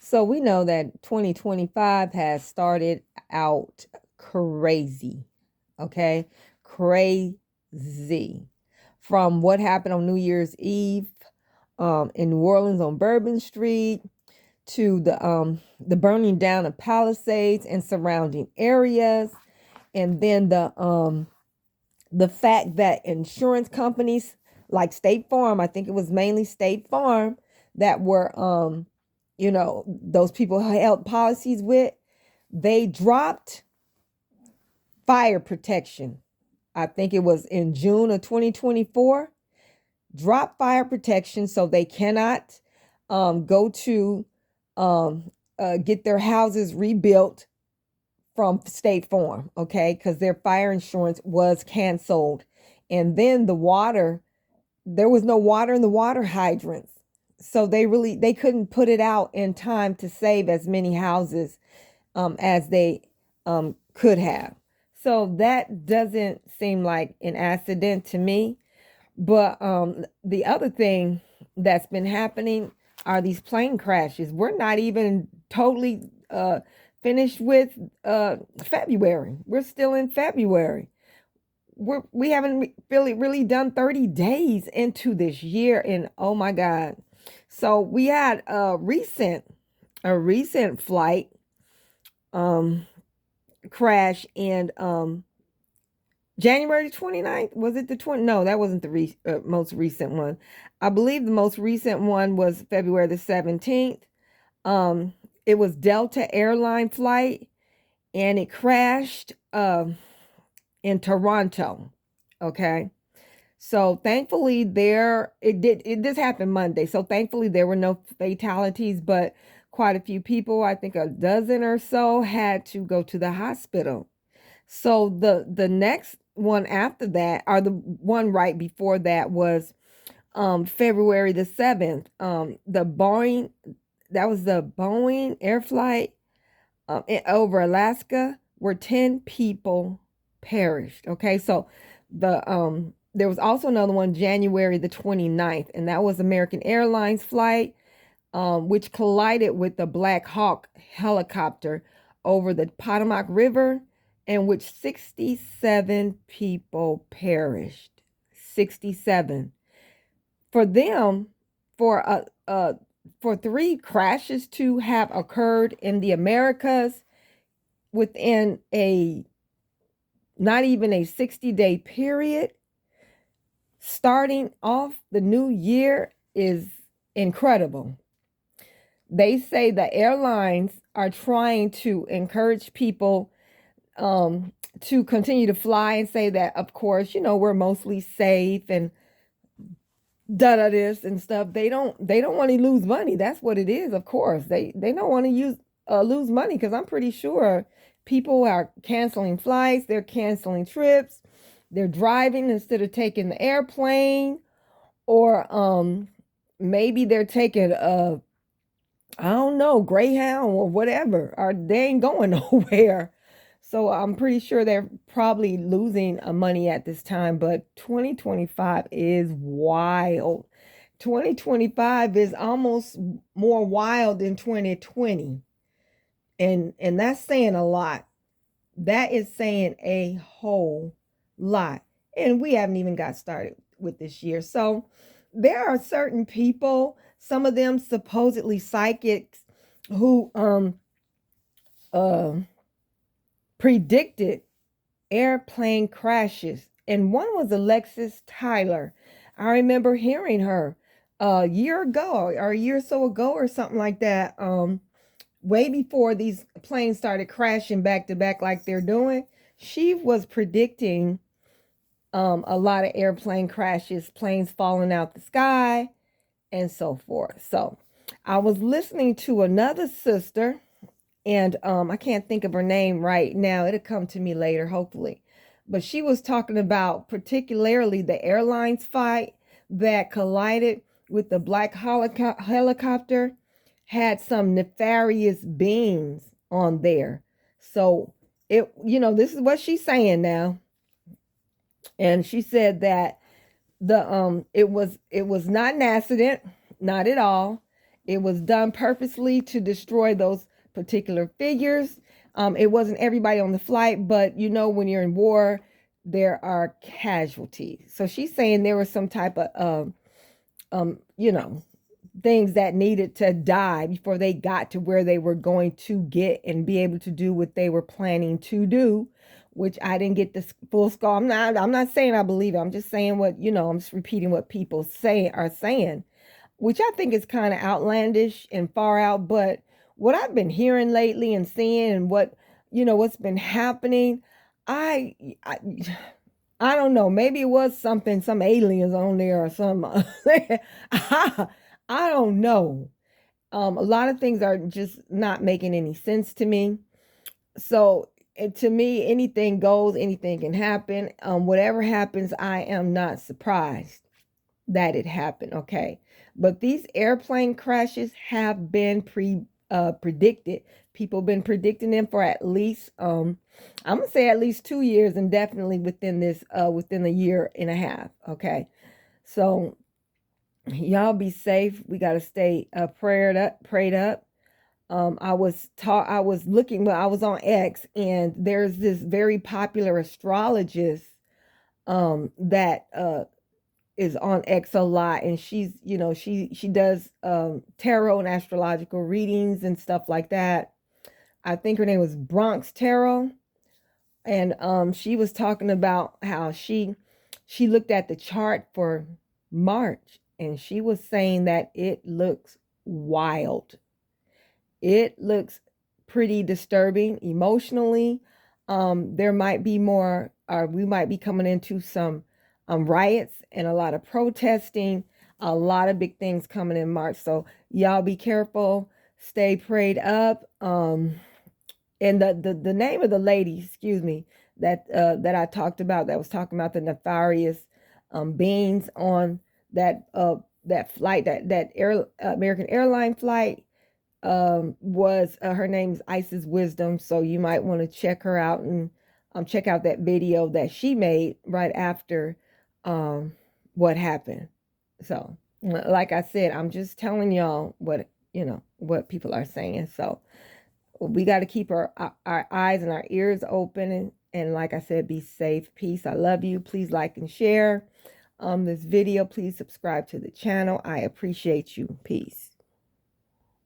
So we know that 2025 has started out crazy. Okay. Crazy. From what happened on New Year's Eve in New Orleans on Bourbon Street to the burning down of Palisades and surrounding areas, and then the fact that insurance companies like State Farm, I think it was mainly State Farm, that were those people held policies with, they dropped fire protection. I think it was in June of 2024. Drop fire protection, so they cannot go to get their houses rebuilt from State Farm, okay, because their fire insurance was canceled. And then the water, there was no water in the water hydrants. So they couldn't put it out in time to save as many houses as they could have. So that doesn't seem like an accident to me. But the other thing that's been happening are these plane crashes. We're not even totally finished with February. We're still in February. We haven't really done 30 days into this year, and oh my God. So we had a recent flight um crash in January 29th. Was it the 20? No, that wasn't the most recent one. I believe the most recent one was February the 17th. It was Delta airline flight, and it crashed in Toronto. Okay. So thankfully this happened Monday. So thankfully there were no fatalities, but quite a few people, I think a dozen or so, had to go to the hospital. So the next one after that, or the one right before that, was February the 7th. That was the Boeing air flight over Alaska, where 10 people perished. Okay, so there was also another one January the 29th, and that was American Airlines flight, which collided with the Black Hawk helicopter over the Potomac River, in which 67 people perished. 67. For them, for for three crashes to have occurred in the Americas within a not even a 60-day period, starting off the new year, is incredible. They say the airlines are trying to encourage people to continue to fly and say that, of course, we're mostly safe and this and stuff. They don't want to lose money. That's what it is. Of course, they don't want to lose money, because I'm pretty sure people are canceling flights. They're canceling trips. They're driving instead of taking the airplane, or maybe they're taking I don't know, Greyhound or whatever, or they ain't going nowhere. So I'm pretty sure they're probably losing money at this time, but 2025 is wild. 2025 is almost more wild than 2020. And that's saying a lot. That is saying a whole lot. And we haven't even got started with this year. So there are certain people, some of them supposedly psychics, who uh predicted airplane crashes. And one was Alexis Tyler. I remember hearing her a year ago, or a year or so ago, or something like that. Way before these planes started crashing back to back like they're doing. She was predicting a lot of airplane crashes, planes falling out the sky, and so forth. So I was listening to another sister, and I can't think of her name right now. It'll come to me later, hopefully. But she was talking about particularly the airlines fight that collided with the black helicopter, had some nefarious beings on there. So this is what she's saying now. And she said that it was not an accident, not at all. It was done purposely to destroy those particular figures. It wasn't everybody on the flight, but you know, when you're in war, there are casualties. So she's saying there was some type of, you know, things that needed to die before they got to where they were going to get and be able to do what they were planning to do, which I didn't get the full score. I'm not saying I believe it. I'm just saying what, you know, I'm just repeating what people are saying, which I think is kind of outlandish and far out. But what I've been hearing lately and seeing and what, you know, what's been happening, I, I I don't know. Maybe it was something, some aliens on there or some. I don't know. A lot of things are just not making any sense to me. So to me, anything goes, anything can happen. Whatever happens, I am not surprised that it happened. Okay, but these airplane crashes have been predicted. People been predicting them for at least I'm gonna say at least 2 years, and definitely within this within a year and a half. Okay, so y'all be safe. We got to stay prayed up. I was looking, well, I was on X, and there's this very popular astrologist that is on X a lot, and she's, you know, she does tarot and astrological readings and stuff like that. I think her name was Bronx Tarot, and she was talking about how she looked at the chart for March, and she was saying that it looks wild. It looks pretty disturbing emotionally. There might be more, or we might be coming into some riots and a lot of protesting, a lot of big things coming in March. So y'all be careful, stay prayed up. And the name of the lady, excuse me, that I talked about, that was talking about the nefarious beings on that flight, that American airline flight, was her name's Isis Wisdom. So you might want to check her out and check out that video that she made right after what happened. So like I said, I'm just telling y'all what, you know, what people are saying. So we got to keep our eyes and our ears open, and like I said, be safe. Peace. I love you. Please like and share this video. Please subscribe to the channel. I appreciate you. Peace.